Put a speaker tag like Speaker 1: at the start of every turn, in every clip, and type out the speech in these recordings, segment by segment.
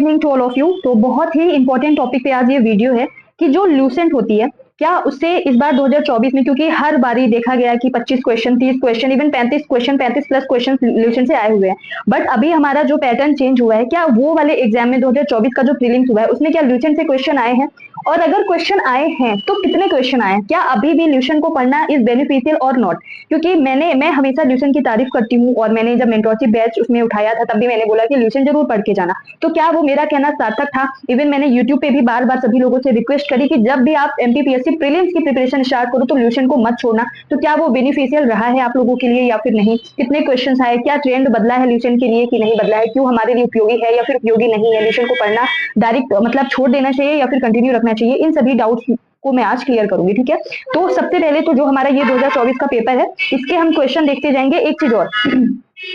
Speaker 1: Evening to all of you. तो बहुत ही important topic पे आज ये वीडियो है कि जो ल्यूसेंट होती है क्या उससे इस बार 2024 में, क्योंकि हर बारी देखा गया कि 25 question, 30 question, even 35 question, 35 plus question Lucent से आए हुए हैं, बट अभी हमारा जो पैटर्न चेंज हुआ है, क्या वो वाले एग्जाम में 2024 का जो प्रीलिम्स हुआ है उसमें क्या ल्यूसेंट से क्वेश्चन आए हैं, और अगर क्वेश्चन आए हैं तो कितने क्वेश्चन आए हैं, क्या अभी भी ल्यूसेंट को पढ़ना इज बेनिफिशियल और नॉट। क्योंकि मैं हमेशा ल्यूसेंट की तारीफ करती हूँ, और मैंने जब मेंटरशिप बैच उसमें उठाया था तब भी मैंने बोला कि ल्यूसेंट जरूर पढ़ के जाना। तो क्या वो मेरा कहना सार्थक था? इवन मैंने यूट्यूब पे भी बार बार सभी लोगों से रिक्वेस्ट करी कि जब भी आप एमपीपीएससी प्रीलिम्स की प्रिपरेशन स्टार्ट करो तो ल्यूसेंट को मत छोड़ना। तो क्या वो बेनिफिशियल रहा है आप लोगों के लिए या फिर नहीं? कितने क्वेश्चन आए, क्या ट्रेंड बदला है ल्यूसेंट के लिए कि नहीं बदला है, क्यों हमारे लिए उपयोगी है या फिर उपयोगी नहीं है, ल्यूसेंट को पढ़ना डायरेक्ट मतलब छोड़ देना चाहिए या फिर कंटिन्यू रखना चाहिए, इन सभी डाउट्स को मैं आज क्लियर करूंगी। ठीक है, तो सबसे पहले तो जो हमारा ये 2024 का पेपर है इसके हम क्वेश्चन देखते जाएंगे। एक चीज और,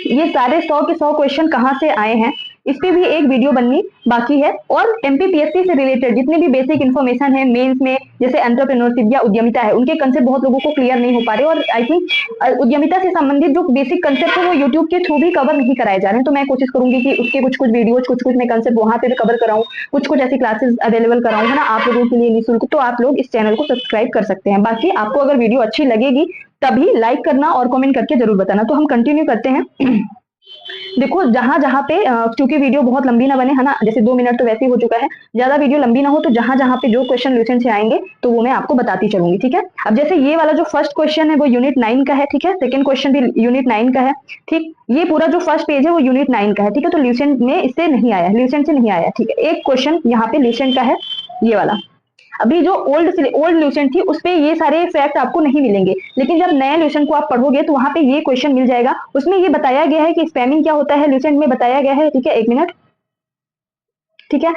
Speaker 1: ये सारे 100 के 100 क्वेश्चन कहाँ से आए हैं इस पे भी एक वीडियो बननी बाकी है, और एमपीपीएससी से रिलेटेड जितने भी बेसिक इन्फॉर्मेशन है मेंस में, जैसे एंटरप्रेन्योरशिप या उद्यमिता है, उनके कंसेप्ट बहुत लोगों को क्लियर नहीं हो पा रहे, और आई थिंक उद्यमिता से संबंधित जो बेसिक कंसेप्ट है वो यूट्यूब के थ्रू भी कवर नहीं कराए जा रहे हैं। तो मैं कोशिश करूंगी कि उसके कुछ कुछ वीडियोज, कुछ कुछ मैं कंसेप्ट वहां पे भी कवर कराऊं, कुछ कुछ ऐसी क्लासेस अवेलेबल कराऊं, है ना, आप लोगों के लिए निःशुल्क। तो आप लोग इस चैनल को सब्सक्राइब कर सकते हैं। बाकी आपको अगर वीडियो अच्छी लगेगी तभी लाइक करना और कमेंट करके जरूर बताना। तो हम कंटिन्यू करते हैं। देखो जहां जहां पे क्योंकि वीडियो बहुत लंबी ना बने, है ना, जैसे 2 मिनट तो वैसे ही हो चुका है, ज्यादा वीडियो लंबी ना हो, तो जहां जहां पे जो क्वेश्चन ल्यूसेंट से आएंगे तो वो मैं आपको बताती चलूंगी। ठीक है, अब जैसे ये वाला जो फर्स्ट क्वेश्चन है वो यूनिट 9 का है। ठीक है, सेकंड क्वेश्चन भी यूनिट 9 का है। ठीक, ये पूरा जो फर्स्ट पेज है वो यूनिट 9 का है। ठीक है, तो ल्यूसेंट में इससे नहीं आया, ल्यूसेंट से नहीं आया। ठीक है, एक क्वेश्चन यहाँ पे ल्यूसेंट का है, ये वाला। अभी जो ओल्ड ल्यूसेंट थी उस पे ये सारे फैक्ट आपको नहीं मिलेंगे, लेकिन जब नए ल्यूसेंट को आप पढ़ोगे तो वहां पे ये क्वेश्चन मिल जाएगा। उसमें ये बताया गया है कि स्पैमिंग क्या होता है, ल्यूसेंट में बताया गया है। ठीक है, एक मिनट। ठीक है,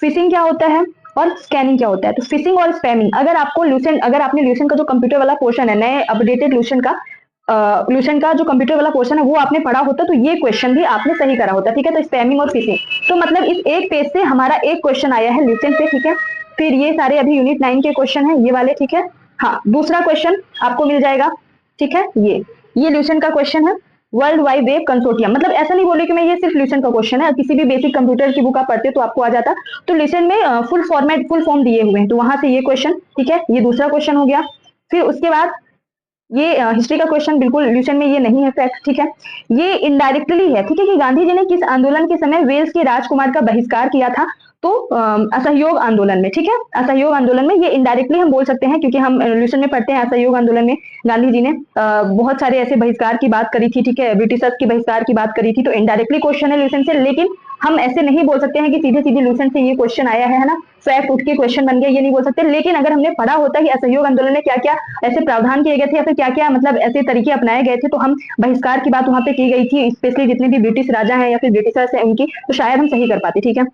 Speaker 1: फिशिंग क्या होता है और स्कैनिंग क्या होता है। तो फिशिंग और स्पैमिंग, अगर आपको ल्यूसेंट, अगर आपने ल्यूसेंट का जो कंप्यूटर वाला पोर्शन है, नए अपडेटेड ल्यूसेंट का जो कंप्यूटर वाला पोर्शन है वो आपने पढ़ा होता तो ये क्वेश्चन भी आपने सही करा होता। ठीक है, तो स्पैमिंग और फिशिंग, तो मतलब इस एक पेज से हमारा एक क्वेश्चन आया है ल्यूसेंट से। ठीक है, फिर ये सारे अभी यूनिट 9 के क्वेश्चन है, ये वाले। ठीक है, हाँ, दूसरा क्वेश्चन आपको मिल जाएगा। ठीक है, ये ल्यूसेंट का क्वेश्चन है, वर्ल्ड वाइड वेब कंसोर्टियम। मतलब ऐसा नहीं बोले कि मैं ये सिर्फ ल्यूसेंट का क्वेश्चन है, किसी भी बेसिक कंप्यूटर की बुक आप पढ़ते तो आपको आ जाता। तो ल्यूसेंट में फुल फॉर्मेट, फुल फॉर्म दिए हुए हैं, तो वहां से ये क्वेश्चन। ठीक है, ये दूसरा क्वेश्चन हो गया। फिर उसके बाद ये हिस्ट्री का क्वेश्चन, बिल्कुल ल्यूसेंट में ये नहीं है फैक्ट। ठीक है, ये इनडायरेक्टली है। ठीक है, कि गांधी जी ने किस आंदोलन के समय वेल्स के राजकुमार का बहिष्कार किया था, तो असहयोग आंदोलन में। ठीक है, असहयोग आंदोलन में, ये इनडायरेक्टली हम बोल सकते हैं क्योंकि हम ल्यूसेंट में पढ़ते हैं असहयोग आंदोलन में गांधी जी ने बहुत सारे ऐसे बहिष्कार की बात करी थी। ठीक है, ब्रिटिशर्स की बहिष्कार की बात करी थी, तो इनडायरेक्टली क्वेश्चन है ल्यूसेंट से। लेकिन हम ऐसे नहीं बोल सकते हैं कि सीधे सीधे ल्यूसेंट से ये क्वेश्चन आया है ना, फैक्ट उठ के क्वेश्चन बन गया, ये नहीं बोल सकते। लेकिन अगर हमने पढ़ा होता कि असहयोग आंदोलन में क्या क्या ऐसे प्रावधान किए गए थे या फिर क्या क्या मतलब ऐसे तरीके अपनाए गए थे, तो हम बहिष्कार की बात वहां पे की गई थी, स्पेशली जितने भी ब्रिटिश राजा हैं या फिर ब्रिटिशर्स हैं उनकी, तो शायद हम सही कर पाते। ठीक है,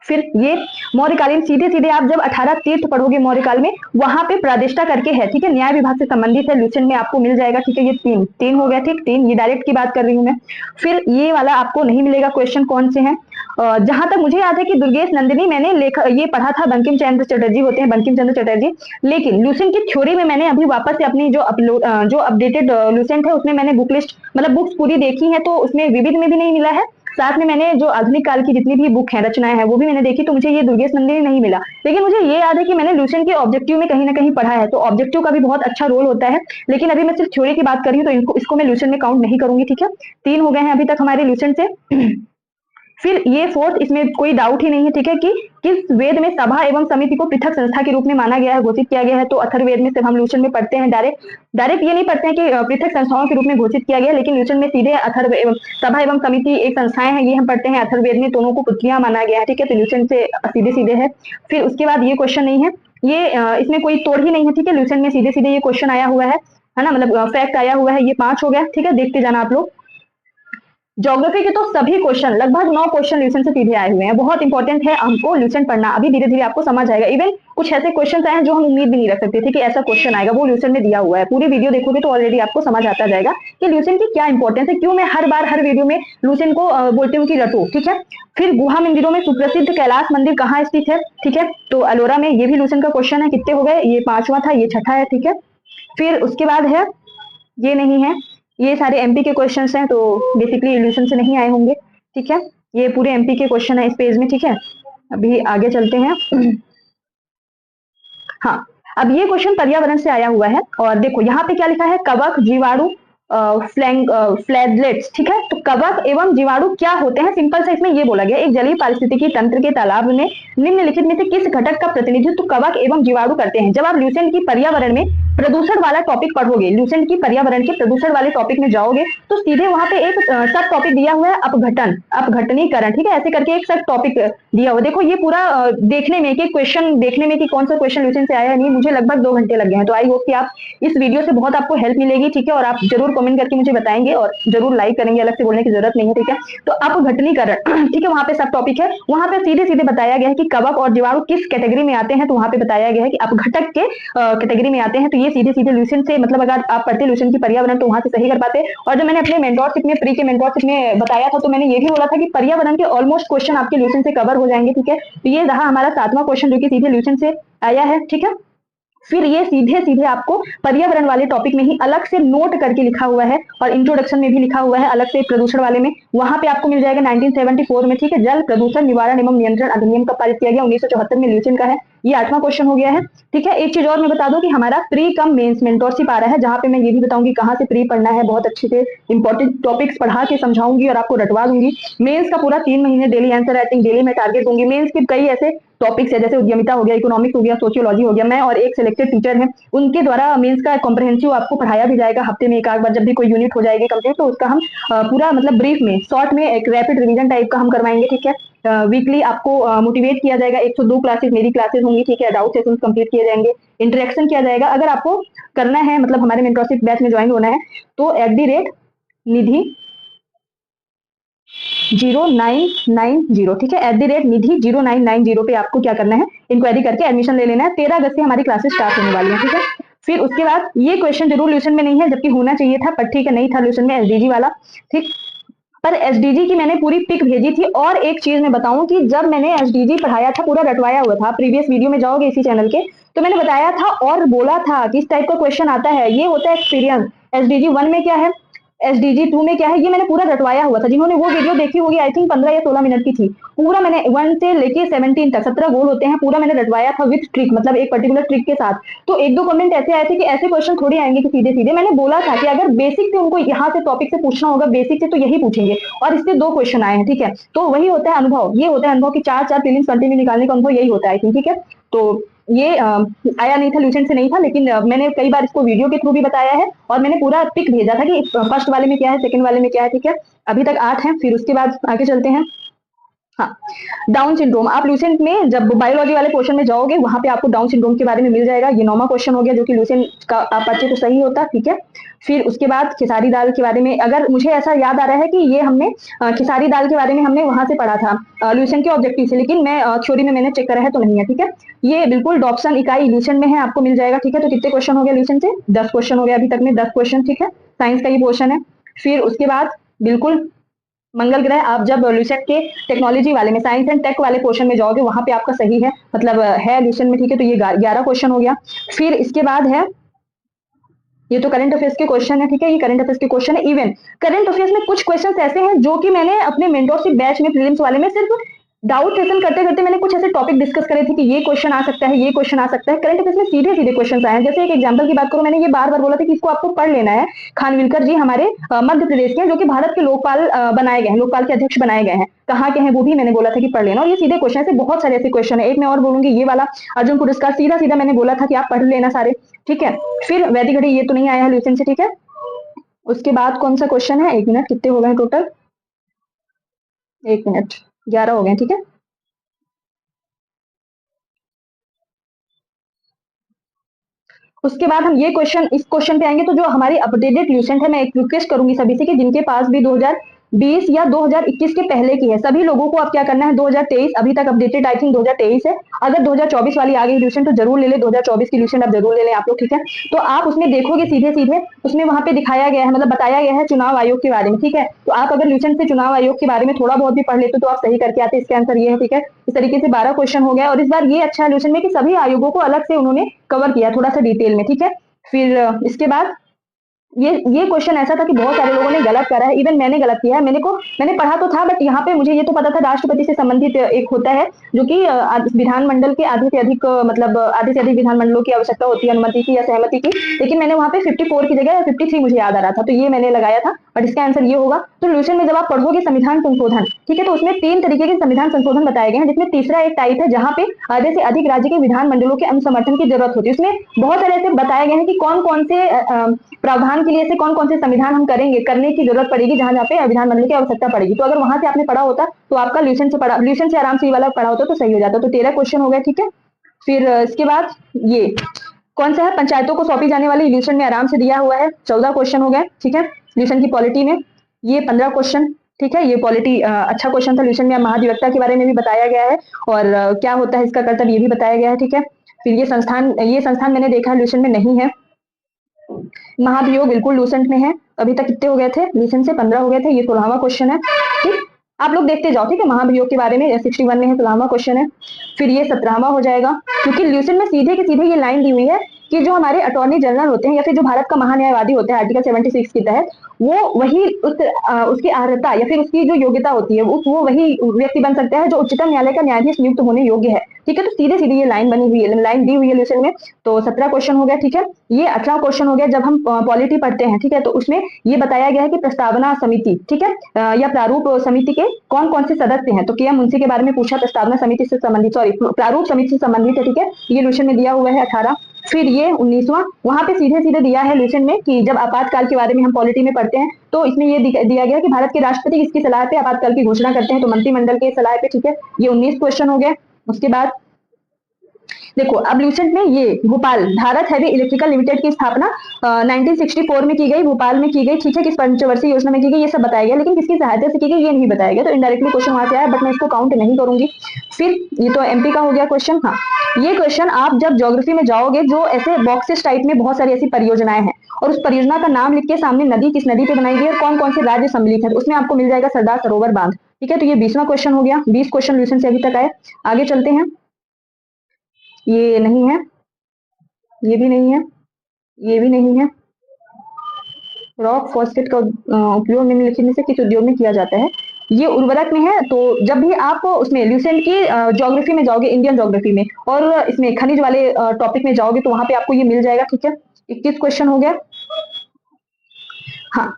Speaker 1: फिर ये मौर्यकालीन, सीधे सीधे आप जब 18 तीर्थ पढ़ोगे मौर्यकाल में, वहां पे प्रादिष्टा करके है। ठीक है, न्याय विभाग से संबंधित है, ल्यूसेंट में आपको मिल जाएगा। ठीक है, ये तीन हो गया। ठीक, तीन, ये डायरेक्ट की बात कर रही हूँ मैं। फिर ये वाला आपको नहीं मिलेगा क्वेश्चन, कौन से हैं, जहां तक मुझे याद है कि दुर्गेश नंदिनी मैंने ये पढ़ा था, बंकिम चंद्र चटर्जी होते हैं, बंकिम चंद्र चटर्जी। लेकिन ल्यूसेंट की थ्योरी में मैंने अभी वापस से अपनी जो अपडेटेड ल्यूसेंट है उसमें मैंने बुक लिस्ट मतलब बुक्स पूरी देखी है, तो उसमें विविध में भी नहीं मिला है। साथ में मैंने जो आधुनिक काल की जितनी भी बुक है, रचनाएं हैं, वो भी मैंने देखी, तो मुझे ये दुर्गेश नंदिनी नहीं मिला। लेकिन मुझे ये याद है कि मैंने ल्यूसेंट के ऑब्जेक्टिव में कहीं ना कहीं पढ़ा है, तो ऑब्जेक्टिव का भी बहुत अच्छा रोल होता है। लेकिन अभी मैं सिर्फ थ्योरी की बात कर रही हूँ, तो इसको मैं ल्यूसेंट में काउंट नहीं करूंगी। ठीक है, 3 हो गए हैं अभी तक हमारे ल्यूसेंट से। फिर ये फोर्थ, इसमें कोई डाउट ही नहीं है। ठीक है, कि किस वेद में सभा एवं समिति को पृथक संस्था के रूप में माना गया है, घोषित किया गया है, तो अथर्ववेद में। हम ल्यूसेंट में पढ़ते हैं डायरेक्ट ये नहीं पढ़ते हैं कि पृथक संस्थाओं के रूप में घोषित किया गया, लेकिन ल्यूसेंट में सीधे अथर्व एवं सभा एवं समिति एक संस्थाएं हैं, ये हम पढ़ते हैं। अथर्ववेद में दोनों को पृथ्वियां माना गया है। ठीक है, तो ल्यूसेंट से सीधे सीधे है। फिर उसके बाद ये क्वेश्चन नहीं है, ये इसमें कोई तोड़ ही नहीं है। ठीक है, ल्यूसेंट में सीधे सीधे ये क्वेश्चन आया हुआ है ना, मतलब फैक्ट आया हुआ है। ये 5 हो गया। ठीक है, देखते जाना आप लोग। ज्योग्राफी के तो सभी क्वेश्चन, लगभग 9 क्वेश्चन ल्यूसेंट से सीधे आए हुए हैं। बहुत इंपॉर्टेंट है हमको ल्यूसेंट पढ़ना, अभी धीरे धीरे आपको समझ आएगा। इवन कुछ ऐसे क्वेश्चन आए हैं जो हम उम्मीद भी नहीं रख सकते थे कि ऐसा क्वेश्चन आएगा, वो ल्यूसेंट में दिया हुआ है। पूरी वीडियो देखोगे तो ऑलरेडी आपको समझ आता जाएगा कि ल्यूसेंट की क्या इंपॉर्टेंस है, क्यों मैं हर बार हर वीडियो में ल्यूसेंट को बोलती हूँ कि रटो। ठीक है, फिर गुहा मंदिरों में सुप्रसिद्ध कैलाश मंदिर कहाँ स्थित है। ठीक है, तो अलोरा में, ये भी ल्यूसेंट का क्वेश्चन है। कितने हो गए, ये 5वां था, ये 6ठा है। ठीक है, फिर उसके बाद है, ये नहीं है, ये सारे एमपी के क्वेश्चंस हैं, तो बेसिकली ल्यूसेंट से नहीं आए होंगे। ठीक है, ये पूरे एमपी के क्वेश्चन है इस पेज में, ठीक है। अभी आगे चलते हैं। हाँ, अब ये क्वेश्चन पर्यावरण से आया हुआ है और देखो यहाँ पे क्या लिखा है, कवक, जीवाणु, फ्लैगलेट्स, ठीक है। तो कवक एवं जीवाणु क्या होते हैं, सिंपल से इसमें ये बोला गया, एक जलीय पारिस्थितिकी तंत्र के तालाब में निम्नलिखित में से किस घटक का प्रतिनिधित्व कवक एवं जीवाणु करते हैं। जब आप ल्यूसेंट की पर्यावरण में प्रदूषण वाला टॉपिक पढ़ोगे, ल्यूसेंट की पर्यावरण के प्रदूषण वाले टॉपिक में जाओगे तो सीधे वहां पे एक सब टॉपिक दिया हुआ है, अपघटन, अपघटनीकरण, ठीक है। ऐसे करके एक सब टॉपिक दिया हुआ। देखो ये पूरा देखने में कि क्वेश्चन देखने में कि कौन सा क्वेश्चन ल्यूसेंट से आया है नहीं, मुझे लगभग 2 घंटे लगे हैं। तो आई होप कि आप इस वीडियो से बहुत आपको हेल्प मिलेगी, ठीक है। और आप जरूर कमेंट करके मुझे बताएंगे और जरूर लाइक करेंगे, अलग से बोलने की जरूरत नहीं है, ठीक है। तो अपघटनीकरण, ठीक है, वहां पे सब टॉपिक है, वहां पे सीधे सीधे बताया गया है कि कवक और जीवाणु किस कैटेगरी में आते हैं। तो वहां पे बताया गया है कि अपघटक के कैटेगरी में आते हैं। तो ये सीधे सीधे ल्यूसेंट से, मतलब अगर आप पढ़ते ल्यूसेंट की पर्यावरण तो वहां से सही कर पाते। और जो मैंने अपने मेंटोरशिप में, प्री के मेंटोरशिप में बताया था, तो मैंने ये भी बोला था कि पर्यावरण के ऑलमोस्ट क्वेश्चन आपके ल्यूसेंट से कवर हो जाएंगे, ठीक है। तो ये रहा हमारा 7वां क्वेश्चन जो कि सीधे ल्यूसेंट से आया है, ठीक है। फिर ये सीधे सीधे आपको पर्यावरण वाले टॉपिक में ही अलग से नोट करके लिखा हुआ है और इंट्रोडक्शन में भी लिखा हुआ है अलग से, प्रदूषण वाले में वहां पे आपको मिल जाएगा 1974 में, ठीक है। जल प्रदूषण निवारण एवं नियंत्रण अधिनियम कब पारित किया गया, 1974 में, ल्यूसेंट का है। ये 8वां क्वेश्चन हो गया है, ठीक है। एक चीज और मैं बता दूं कि हमारा प्री कम मेंस मेंटोरशिप आ रहा है, जहां पे मैं ये भी बताऊंगी कहाँ से प्री पढ़ना है, बहुत अच्छे से इंपॉर्टेंट टॉपिक्स पढ़ा के समझाऊंगी और आपको रटवा दूंगी। मेंस का पूरा 3 महीने डेली आंसर राइटिंग, डेली मैं टारगेट दूंगी। मेंस के कई ऐसे टॉपिक्स है, जैसे उद्यमिता हो गया, इकोनॉमिक्स हो गया, सोशियोलॉजी हो गया, मैं और एक सिलेक्टेड टीचर है, उनके द्वारा मेंस का कॉम्प्रहेंसिव आपको पढ़ाया भी जाएगा। हफ्ते में एक आध बार जब भी कोई यूनिट हो जाएगी कंप्लीट, तो उसका हम पूरा मतलब ब्रीफ में, शॉर्ट में एक रैपिड रिवीजन टाइप का हम करवाएंगे, ठीक है। वीकली आपको मोटिवेट किया जाएगा, 102 क्लासेस मेरी क्लासेस होंगी, ठीक है। डाउट सेशन कंप्लीट किए जाएंगे, इंटरेक्शन किया जाएगा। अगर आपको करना है, मतलब हमारे मेंटरशिप बैच में ज्वाइन होना है, तो @निधि 0990, ठीक है, @निधि 0990 पे आपको क्या करना है, इंक्वायरी करके एडमिशन ले लेना है। 13 अगस्त से हमारी क्लासेस स्टार्ट होने वाली है, ठीक है। फिर उसके बाद ये क्वेश्चन जरूर ल्यूशन में नहीं है, जबकि होना चाहिए था, पर ठीक है, नहीं था ल्यूशन में, एसडीजी वाला, ठीक। पर एसडीजी की मैंने पूरी पिक भेजी थी। और एक चीज मैं बताऊं कि जब मैंने एसडीजी पढ़ाया था, पूरा रटवाया हुआ था, प्रीवियस वीडियो में जाओगे इसी चैनल के, तो मैंने बताया था और बोला था कि इस टाइप का क्वेश्चन आता है, ये होता है एक्सपीरियंस। एसडीजी 1 में क्या है, एसडीजी 2 में क्या है, ये मैंने पूरा रटवाया हुआ था। जिन्होंने वो वीडियो देखी होगी, आई थिंक 15 या 16 मिनट की थी, पूरा मैंने 1 से लेके 17 तक 17 गोल होते हैं, पूरा मैंने रटवाया था विथ ट्रिक, मतलब एक पर्टिकुलर ट्रिक के साथ। तो 1-2 कमेंट ऐसे आए थे कि ऐसे क्वेश्चन थोड़ी आएंगे कि सीधे सीधे। मैंने बोला था कि अगर बेसिक से उनको यहाँ से टॉपिक से पूछना होगा, बेसिक से, तो यही पूछेंगे। और इससे 2 क्वेश्चन आए हैं, ठीक है। तो वही होता है अनुभव, ये होता है अनुभव कि 4 प्रीलिम्स कंटिन्यू निकालने का अनुभव यही होता है, ठीक है। तो ये आया नहीं था, ल्यूसेंट से नहीं था, लेकिन मैंने कई बार इसको वीडियो के थ्रू भी बताया है और मैंने पूरा पिक भेजा था कि फर्स्ट वाले में क्या है, सेकंड वाले में क्या है, ठीक है। अभी तक 8 हैं। फिर उसके बाद आगे चलते हैं। हाँ, डाउन सिंड्रोम, आप ल्यूसेंट में जब बायोलॉजी वाले पोर्शन में जाओगे, वहां पे आपको डाउन सिंड्रोम के बारे में मिल जाएगा। ये 9वां क्वेश्चन हो गया, जो कि ल्यूसेंट का आप पढ़ते तो सही होता, ठीक है। फिर उसके बाद खेसारी दाल के बारे में, अगर मुझे ऐसा याद आ रहा है कि ये हमने खेसारी दाल के बारे में हमने वहां से पढ़ा था ल्यूसेंट के ऑब्जेक्टिव से, लेकिन मैं थ्योरी में मैंने चेक करा है तो नहीं है, ठीक है। ये बिल्कुल डॉप्सन इकाई ल्यूसेंट में है, आपको मिल जाएगा, ठीक है। तो कितने क्वेश्चन हो गया ल्यूसेंट से, 10 क्वेश्चन हो गया अभी तक में, 10 क्वेश्चन, ठीक है। साइंस का ये पोर्शन है। फिर उसके बाद बिल्कुल मंगल ग्रह, आप जब ल्यूसेंट के टेक्नोलॉजी वाले में, साइंस एंड टेक वाले पोर्शन में जाओगे, वहां पे आपका सही है, मतलब है ल्यूसेंट में, ठीक है। तो ये 11 क्वेश्चन हो गया। फिर इसके बाद है, ये तो करंट अफेयर्स के क्वेश्चन है, ठीक है। ये करंट अफेयर्स के क्वेश्चन है। इवन करंट अफेयर्स में कुछ क्वेश्चन ऐसे हैं जो कि मैंने अपने मेंटोरशिप बैच में, प्रीलिम्स वाले में, सिर्फ डाउट सेशन करते करते मैंने कुछ ऐसे टॉपिक डिस्कस करे थे कि ये क्वेश्चन आ सकता है, ये क्वेश्चन आ सकता है। करंट अफेयर्स में सीधे सीधे क्वेश्चन आए हैं। जैसे एक एग्जांपल की बात करूं, मैंने ये बार बार बोला था कि इसको आपको पढ़ लेना है। खानविलकर जी हमारे मध्य प्रदेश के, जो कि भारत के लोकपाल बनाए गए हैं, लोकपाल के अध्यक्ष बनाए गए हैं। कहाँ के हैं वो भी मैंने बोला था कि पढ़ लेना। और ये सीधे क्वेश्चन है, बहुत सारे ऐसे क्वेश्चन है। एक मैं और बोलूंगी, ये वाला अर्जुन पुरस्कार, सीधा सीधा मैंने बोला था कि आप पढ़ लेना सारे, ठीक है। फिर वैदिक घड़ी, ये तो नहीं आया है ल्यूसेंट से, ठीक है। उसके बाद कौन सा क्वेश्चन है, 1 मिनट, कितने हो गए टोटल, 1 मिनट, 11 हो गए, ठीक है। उसके बाद हम ये क्वेश्चन, इस क्वेश्चन पे आएंगे। तो जो हमारी अपडेटेड ल्यूसेंट है, मैं एक रिक्वेस्ट करूंगी सभी से कि जिनके पास भी 2020 या 2021 के पहले की है, सभी लोगों को अब क्या करना है, 2023 अभी तक अपडेटेड, आई थिंक 2023 है। अगर 2024 वाली आ गई ल्यूसेंट तो जरूर ले ले, 2024 की ल्यूसेंट आप जरूर ले लें आप लोग, ठीक है। तो आप उसमें देखोगे सीधे सीधे, उसमें वहां पे दिखाया गया है, मतलब बताया गया है चुनाव आयोग के बारे में, ठीक है। तो आप अगर ल्यूसेंट से चुनाव आयोग के बारे में थोड़ा बहुत भी पढ़ लेते तो आप सही करके आते। इसका आंसर ये है, ठीक है। इस तरीके से 12 क्वेश्चन हो गया। और इस बार ये अच्छा है ल्यूसेंट में कि सभी आयोगों को अलग से उन्होंने कवर किया थोड़ा सा डिटेल में, ठीक है। फिर इसके बाद ये क्वेश्चन ऐसा था कि बहुत सारे लोगों ने गलत करा है, इवन मैंने गलत किया है। मैंने पढ़ा तो था, बट यहाँ पे मुझे ये तो पता था राष्ट्रपति से संबंधित एक होता है जो कि विधानमंडल के आधे से अधिक मतलब आधे से अधिक विधानमंडलों की आवश्यकता होती है अनुमति की या सहमति की, लेकिन मैंने वहाँ पे 54 की जगह 53 मुझे याद आ रहा था, तो ये मैंने लगाया था, बट इसका आंसर ये होगा। तो लूसेंट में जब आप पढ़ोगे संविधान संशोधन, ठीक है, तो उसमें 3 तरीके के संविधान संशोधन बताए गए हैं, जिसमें तीसरा एक टाइप है जहाँ पे आधे से अधिक राज्य के विधानमंडलों के अनुसमर्थन की जरूरत होती है। उसमें बहुत सारे ऐसे बताए गए हैं कि कौन कौन से प्रावधान के लिए ऐसे कौन कौन से संविधान हम करने की जरूरत पड़ेगी जहां जहाँ पे विधानमंडल की आवश्यकता पड़ेगी। तो अगर वहां से आपने पढ़ा होता तो आपका ल्यूसेंट से आराम से ये वाला पढ़ा होता तो सही हो जाता। तो 13 क्वेश्चन हो गया, ठीक है। फिर इसके बाद ये कौन सा है, पंचायतों को सौंपी जाने वाली ल्यूसेंट में आराम से दिया हुआ है, 14 क्वेश्चन हो गए, ठीक है। ल्यूसेंट की पॉलिटी में ये 15 क्वेश्चन, ठीक है। ये पॉलिटी अच्छा क्वेश्चन था। ल्यूसेंट में महाधिवक्ता के बारे में भी बताया गया है और क्या होता है इसका कर्तव्य ये भी बताया गया है, ठीक है। फिर ये संस्थान मैंने देखा है ल्यूसेंट में नहीं है। महाभियोग बिल्कुल लूसेंट में है। अभी तक कितने हो गए थे, लूसेंट से 15 हो गए थे, ये 16वां क्वेश्चन है, ठीक। आप लोग देखते जाओ, ठीक है। महाभियोग के बारे में 61 में है, 16वां क्वेश्चन है। फिर ये 17वां हो जाएगा, क्योंकि लूसेंट में सीधे के सीधे ये लाइन दी हुई है कि जो हमारे अटॉर्नी जनरल होते हैं या फिर जो भारत का महान्यायवादी होता है आर्टिकल 76 के तहत, वो वही उसकी अर्हता या फिर उसकी जो योग्यता होती है वो वही व्यक्ति बन सकता है जो उच्चतम न्यायालय का न्यायाधीश नियुक्त होने योग्य है, ठीक है। तो सीधे सीधे ये लाइन बनी हुई है, लाइन दी हुई है लूसेंट में। तो 17 क्वेश्चन हो गया, ठीक है। ये 18 क्वेश्चन हो गया। जब हम पॉलिटी पढ़ते हैं, ठीक है, तो उसमें ये बताया गया है कि प्रस्तावना समिति, ठीक है, या प्रारूप समिति के कौन कौन से सदस्य हैं। तो के एम मुंशी के बारे में पूछा, प्रस्तावना समिति से संबंधित, सॉरी प्रारूप समिति से संबंधित है, ठीक है। ये लूसेंट में दिया हुआ है 18। फिर ये 19वां, वहां पे सीधे सीधे दिया है लूसेंट में कि जब आपातकाल के बारे में हम पॉलिटी में पढ़ते हैं तो इसमें ये दिया गया कि भारत के राष्ट्रपति किसकी सलाह पे आपातकाल की घोषणा करते हैं, तो मंत्रिमंडल के सलाह पे, ठीक है। ये 19 क्वेश्चन हो गए। उसके बाद देखो, अब लूसेंट में ये Bhopal Bharat heavy electrical limited की स्थापना 1964 में की गई, भोपाल में की गई, ठीक है। किस पंचवर्षीय योजना में की गई ये सब बताया गया, लेकिन किसकी सहायता से की गई ये नहीं बताया गया, तो इनडायरेक्टली क्वेश्चन वहां से आया, बट मैं इसको काउंट नहीं करूंगी। फिर ये तो एमपी का हो गया क्वेश्चन। हाँ, ये क्वेश्चन आप जब ज्योग्राफी में जाओगे, जो ऐसे बॉक्सेस टाइप में बहुत सारी ऐसी परियोजनाएं हैं और उस परियोजना का नाम लिख के सामने नदी किस नदी पे बनाई गई और कौन कौन से राज्य सम्मिलित है, तो उसमें आपको मिल जाएगा सरदार सरोवर बांध, ठीक है। तो ये 20वां क्वेश्चन हो गया। 20 क्वेश्चन लूसेंट से अभी तक आए। आगे चलते हैं। ये नहीं है, ये भी नहीं है, ये भी नहीं है। रॉक फॉस्फेट का उपयोग निम्नलिखित में से किस उद्योग में किया जाता है, ये उर्वरक में है। तो जब भी आप उसमें ल्यूसेंट की ज्योग्राफी में जाओगे, इंडियन ज्योग्राफी में, और इसमें खनिज वाले टॉपिक में जाओगे तो वहां पे आपको ये मिल जाएगा, ठीक है। 21 क्वेश्चन हो गया। हाँ,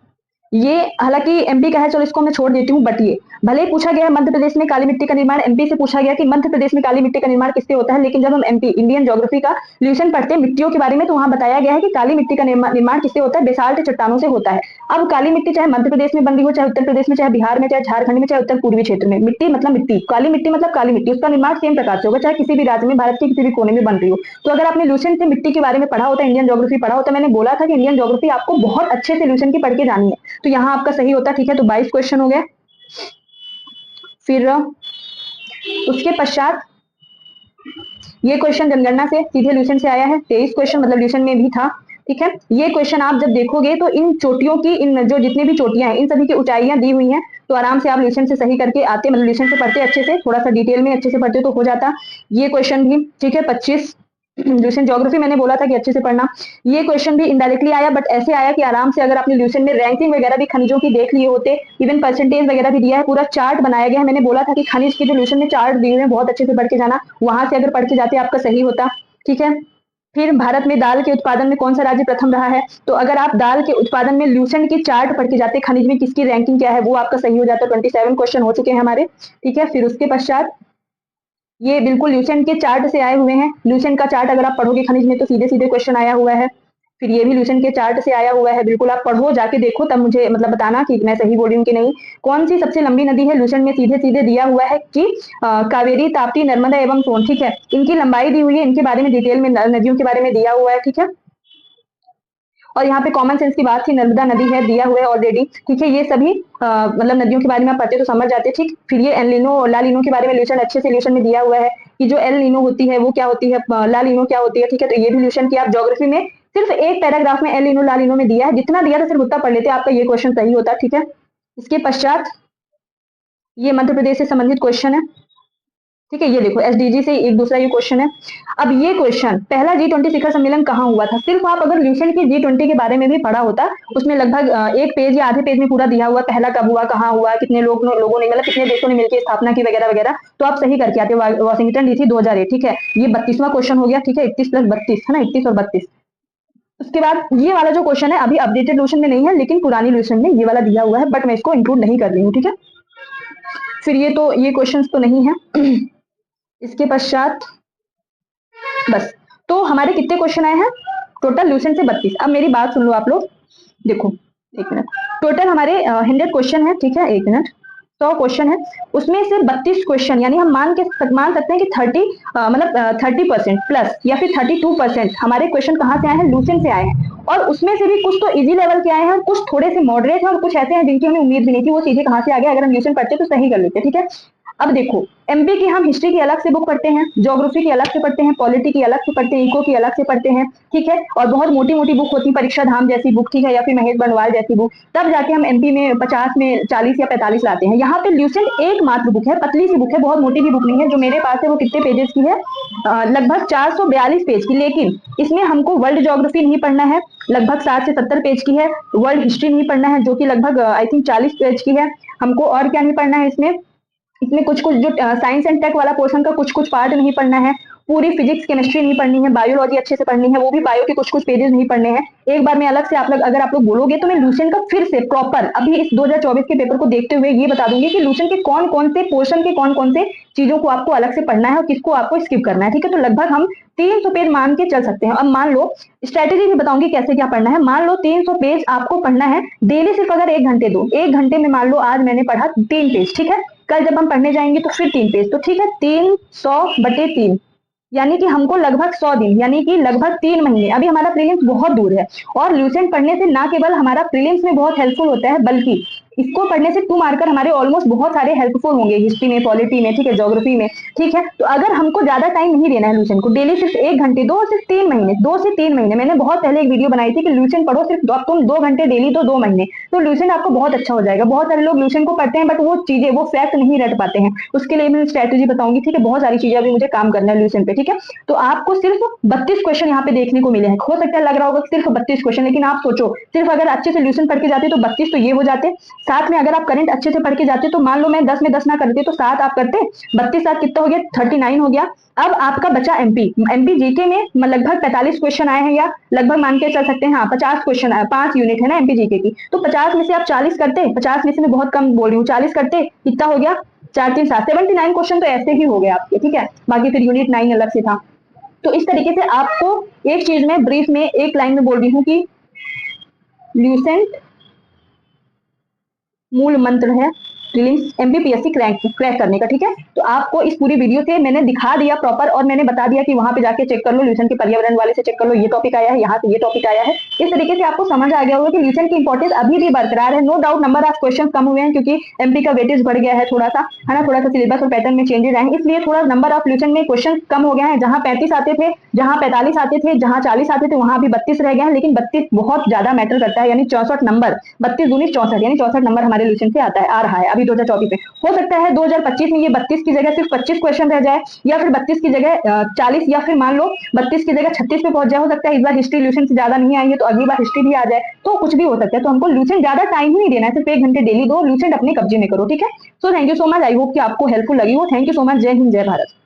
Speaker 1: ये हालांकि एमपी का है, चलो इसको मैं छोड़ देती हूँ, बट ये भले ही पूछा गया है मध्य प्रदेश में काली मिट्टी का निर्माण, एमपी से पूछा गया कि मध्य प्रदेश में काली मिट्टी का निर्माण किससे होता है, लेकिन जब हम एमपी इंडियन ज्योग्राफी का ल्यूसेंट पढ़ते हैं मिट्टियों के बारे में, तो वहां बताया गया है कि काली मिट्टी का निर्माण किससे होता है, बेसाल्ट चट्टानों से होता है। अब काली मिट्टी चाहे मध्य प्रदेश में बन रही हो, चाहे उत्तर प्रदेश में, चाहे बिहार में, चाहे झारखंड में, चाहे उत्तर पूर्वी क्षेत्र में, मिट्टी मतलब मिट्टी, काली मिट्टी मतलब काली मिट्टी, उसका निर्माण सेम प्रकार से होगा, चाहे किसी भी राज्य में भारत के किसी भी कोने में बन रही हो। तो अगर आपने ल्यूसेंट से मिट्टी के बारे में पढ़ा होता, इंडियन ज्योग्राफी पढ़ा होता, मैंने बोला था कि इंडियन ज्योग्राफी आपको बहुत अच्छे से ल्यूसेंट की पढ़ के जानी है, तो यहाँ आपका सही होता, ठीक है। तो 22 क्वेश्चन हो गए। फिर उसके पश्चात ये क्वेश्चन जनगणना से सीधे ल्यूसेंट से आया है, 23 क्वेश्चन, मतलब ल्यूसेंट में भी था, ठीक है। ये क्वेश्चन आप जब देखोगे तो इन चोटियों की, इन जो जितने भी चोटियां हैं, इन सभी की ऊंचाइयां दी हुई हैं, तो आराम से आप ल्यूसेंट से सही करके आते, मतलब ल्यूसेंट से पढ़ते अच्छे से, थोड़ा सा डिटेल में अच्छे से पढ़ते तो हो जाता। ये क्वेश्चन भी, ठीक है, 25 ल्यूसेंट ज्योग्राफी मैंने बोला था कि अच्छे से पढ़ना। ये क्वेश्चन भी इनडायरेक्टली आया, बट ऐसे आया कि आराम से अगर आपने ल्यूसेंट में रैंकिंग वगैरह भी खनिजों की देख लिए होते, इवन परसेंटेज वगैरह भी दिया है, पूरा चार्ट बनाया गया है। मैंने बोला था कि खनिज के जो ल्यूसेंट में चार्ट दिए हुए हैं बहुत अच्छे से पढ़ के जाना, वहां से अगर पढ़ के जाते आपका सही होता, ठीक है। फिर भारत में दाल के उत्पादन में कौन सा राज्य प्रथम रहा है, तो अगर आप दाल के उत्पादन में ल्यूसेंट की चार्ट पढ़ के जाते, खनिज में किसकी रैंकिंग क्या है, वो आपका सही हो जाता। 27 क्वेश्चन हो चुके हैं हमारे, ठीक है। फिर उसके पश्चात ये बिल्कुल ल्यूसेंट के चार्ट से आए हुए हैं। ल्यूसेंट का चार्ट अगर आप पढ़ोगे खनिज में तो सीधे सीधे क्वेश्चन आया हुआ है। फिर ये भी ल्यूसेंट के चार्ट से आया हुआ है, बिल्कुल आप पढ़ो, जाके देखो, तब मुझे मतलब बताना कि मैं सही बोल रही हूँ कि नहीं। कौन सी सबसे लंबी नदी है, ल्यूसेंट में सीधे सीधे दिया हुआ है कि कावेरी, ताप्ती, नर्मदा एवं सोन, ठीक है। इनकी लंबाई दी हुई है, इनके बारे में डिटेल में नदियों के बारे में दिया हुआ है, ठीक है। और यहाँ पे कॉमन सेंस की बात थी, नर्मदा नदी है, दिया हुआ है ऑलरेडी, ठीक है। ये सभी मतलब नदियों के बारे में आप पढ़ते तो समझ जाते, ठीक। फिर ये एलिनो और लालिनो के बारे में ल्यूसेंट अच्छे से ल्यूसेंट में दिया हुआ है कि जो एल नीनो होती है वो क्या होती है, लालिनो क्या होती है, ठीक है। तो ये भी ल्यूसेंट की आप ज्योग्राफी में सिर्फ एक पैराग्राफ में एल नीनो लालिनो में दिया है, जितना दिया था सिर्फ उतना पढ़ लेते, आपका ये क्वेश्चन सही होता, ठीक है। इसके पश्चात ये मध्य प्रदेश से संबंधित क्वेश्चन है। ठीक है, ये देखो एसडीजी से एक दूसरा ये क्वेश्चन है। अब ये क्वेश्चन पहला G20 शिखर सम्मेलन कहाँ हुआ था, सिर्फ आप अगर ल्यूसेंट की G20 के बारे में भी पढ़ा होता, उसमें लगभग एक पेज या आधे पेज में पूरा दिया हुआ, पहला कब हुआ, कहाँ हुआ, कितने लोगों ने मतलब कितने देशों ने मिलकर स्थापना की वगैरह वगैरह, तो आप सही करके आते। Washington DC 2008। ठीक है, ये 32वां क्वेश्चन हो गया। ठीक है, 31 + 32 है ना, 31 और 32। उसके बाद ये वाला जो क्वेश्चन है अभी अपडेटेड ल्यूसेंट में नहीं है, लेकिन पुरानी ल्यूसेंट में ये वाला दिया हुआ है, बट मैं इसको इंक्लूड नहीं कर रही हूँ। ठीक है, फिर ये क्वेश्चन तो नहीं है। इसके पश्चात बस, तो हमारे कितने क्वेश्चन आए हैं टोटल ल्यूसेंट से 32। अब मेरी बात सुन लो आप लोग, देखो एक मिनट, टोटल हमारे 100 क्वेश्चन है। ठीक है, एक मिनट, 100 क्वेश्चन है, उसमें से 32 क्वेश्चन, यानी हम मान सकते हैं कि 30% प्लस या फिर 32% हमारे क्वेश्चन कहाँ से आए हैं, ल्यूसेंट से आए हैं। और उसमें से भी कुछ तो इजी लेवल के आए हैं, कुछ थोड़े से मॉडरेट हैं, और कुछ ऐसे हैं जिनकी हमें उम्मीद भी नहीं थी, वो सीधे कहाँ से आ गए, अगर हम ल्यूसेंट पढ़ते तो सही कर लेते। ठीक है, अब देखो, एमपी की हम हिस्ट्री की अलग से बुक पढ़ते हैं, ज्योग्राफी की अलग से पढ़ते हैं, पॉलिटी की अलग से पढ़ते हैं, इको की अलग से पढ़ते हैं। ठीक है, और बहुत मोटी मोटी बुक होती है, परीक्षा धाम जैसी बुक, ठीक है, या फिर महेश बनवाल जैसी बुक, तब जाके हम एमपी में 50 में 40 या 45 लाते हैं। यहाँ पे ल्यूसेंट एक मात्र बुक है, पतली सी बुक है, बहुत मोटी भी बुक नहीं है। जो मेरे पास है वो कितने पेजेस की है, लगभग 442 पेज की, लेकिन इसमें हमको वर्ल्ड ज्योग्राफी नहीं पढ़ना है, लगभग 60 से 70 पेज की है। वर्ल्ड हिस्ट्री नहीं पढ़ना है, जो कि लगभग आई थिंक 40 पेज की है। हमको और क्या नहीं पढ़ना है इसमें कुछ कुछ जो साइंस एंड टेक वाला पोर्शन का कुछ कुछ पार्ट नहीं पढ़ना है, पूरी फिजिक्स केमिस्ट्री नहीं पढ़नी है, बायोलॉजी अच्छे से पढ़नी है, वो भी बायो के कुछ कुछ पेजेस नहीं पढ़ने हैं। एक बार मैं अलग से अगर आप लोग बोलोगे तो मैं ल्यूसेंट का फिर से प्रॉपर अभी इस 2024 के पेपर को देखते हुए ये बता दूंगी कि ल्यूसेंट के कौन कौन से पोर्शन के कौन कौन से चीजों को आपको अलग से पढ़ना है और किसको आपको स्किप करना है। ठीक है, तो लगभग हम 300 पेज मान के चल सकते हैं। अब मान लो, स्ट्रेटेजी भी बताऊंगी कैसे क्या पढ़ना है। मान लो 300 पेज आपको पढ़ना है डेली, सिर्फ अगर 1 घंटे दो, 1 घंटे में मान लो आज मैंने पढ़ा 3 पेज, ठीक है, कल जब हम पढ़ने जाएंगे तो फिर 3 पेज, तो ठीक है, 300/3, यानी कि हमको लगभग 100 दिन, यानी कि लगभग 3 महीने। अभी हमारा प्रीलिम्स बहुत दूर है, और ल्यूसेंट पढ़ने से ना केवल हमारा प्रीलिम्स में बहुत हेल्पफुल होता है, बल्कि इसको पढ़ने से 2 मार्कर हमारे ऑलमोस्ट बहुत सारे हेल्पफुल होंगे, हिस्ट्री में, पॉलिटी में, ठीक है, ज्योग्राफी में। ठीक है, तो अगर हमको ज्यादा टाइम नहीं देना है ल्यूसेंट को, डेली सिर्फ 1 घंटे दो, सिर्फ 3 महीने, 2 से 3 महीने। मैंने बहुत पहले एक वीडियो बनाई थी कि ल्यूसेंट पढ़ो, सिर्फ तुम 2 घंटे डेली दो, 2 महीने, तो ल्यूसेंट आपको बहुत अच्छा हो जाएगा। बहुत सारे लोग ल्यूसेंट को पढ़ते हैं बट वो चीजें, वो फैक्ट नहीं रट पाते हैं। उसके लिए मैं स्ट्रेटेजी बताऊंगी। ठीक है, बहुत सारी चीजें अभी मुझे काम करना है ल्यूसेंट पे। ठीक है, तो आपको सिर्फ 32 क्वेश्चन यहाँ पे देखने को मिले हैं। हो सकता है लग रहा होगा सिर्फ 32 क्वेश्चन, लेकिन आप सोचो, सिर्फ अगर अच्छे से ल्यूसेंट पढ़ के जाते तो 32 तो ये हो जाते। साथ में अगर आप करंट अच्छे से पढ़ के जाते तो मान लो मैं 10 में 10 ना करते तो 7 आप करते, 32 7 कितना हो गया, 39 हो गया। अब आपका बचा एमपी जीके में लगभग 45 क्वेश्चन आए हैं, या लगभग मान के चल सकते हैं, हाँ 50 क्वेश्चन आए, 5 यूनिट है ना एमपी जीके की, तो 50 में से आप 40 करते, 50 में से मैं बहुत कम बोल रही हूँ, 40 करते, कितना हो गया, 4 3 7, 79 क्वेश्चन तो ऐसे ही हो गए आपके। ठीक है, बाकी फिर यूनिट 9 अलग से था। तो इस तरीके से आपको एक चीज में ब्रीफ में एक लाइन में बोल रही हूँ कि ल्यूसेंट मूल मंत्र है प्रीलिम्स एमपीपीएससी क्रैक करने का। ठीक है, तो आपको इस पूरी वीडियो से मैंने दिखा दिया प्रॉपर, और मैंने बता दिया कि वहां पे जाके चेक कर लो, ल्यूसेंट के पर्यावरण वाले से चेक कर लो, ये टॉपिक आया है, यहाँ से ये टॉपिक आया है। इस तरीके से आपको समझ आ गया होगा कि ल्यूसेंट की इंपॉर्टेंस अभी भी बरकरार है। No doubt number of question कम हुए हैं, क्योंकि एमपी का वेटेज बढ़ गया है थोड़ा सा, है ना, थोड़ा सा सिलेबस और पैटर्न में चेंजेस आए, इसलिए थोड़ा नंबर ऑफ ल्यूसेंट में क्वेश्चन कम हो गया है। जहां 35 आते थे, जहां 45 आते थे, जहां 40 आते थे, वहां अभी 32 रह गए हैं, लेकिन 32 बहुत ज्यादा मैटर करता है, यानी 64 नंबर, 32 दूनी 64, यानी 64 नंबर हमारे ल्यूसेंट से आ रहा है अभी 2024 में। हो सकता है 2025 में ये 32 की जगह सिर्फ 25 क्वेश्चन रह जाए, या फिर 32 की जगह 40, या फिर मान लो 32 की जगह 36 पे पहुंच जाए। हो सकता है इस बार हिस्ट्री ल्यूसेंट से ज्यादा नहीं आई है, तो अगली बार हिस्ट्री भी आ जाए, तो कुछ भी हो सकता है। तो हमको ल्यूसेंट ज्यादा टाइम ही नहीं देना है, सिर्फ 1 घंटे डेली दो, ल्यूसेंट अपने कब्जे में करो। ठीक है, so thank you so much, I hope कि आपको हेल्पफुल लगी हो। थैंक यू सो मच, जय हिंद, जय भारत।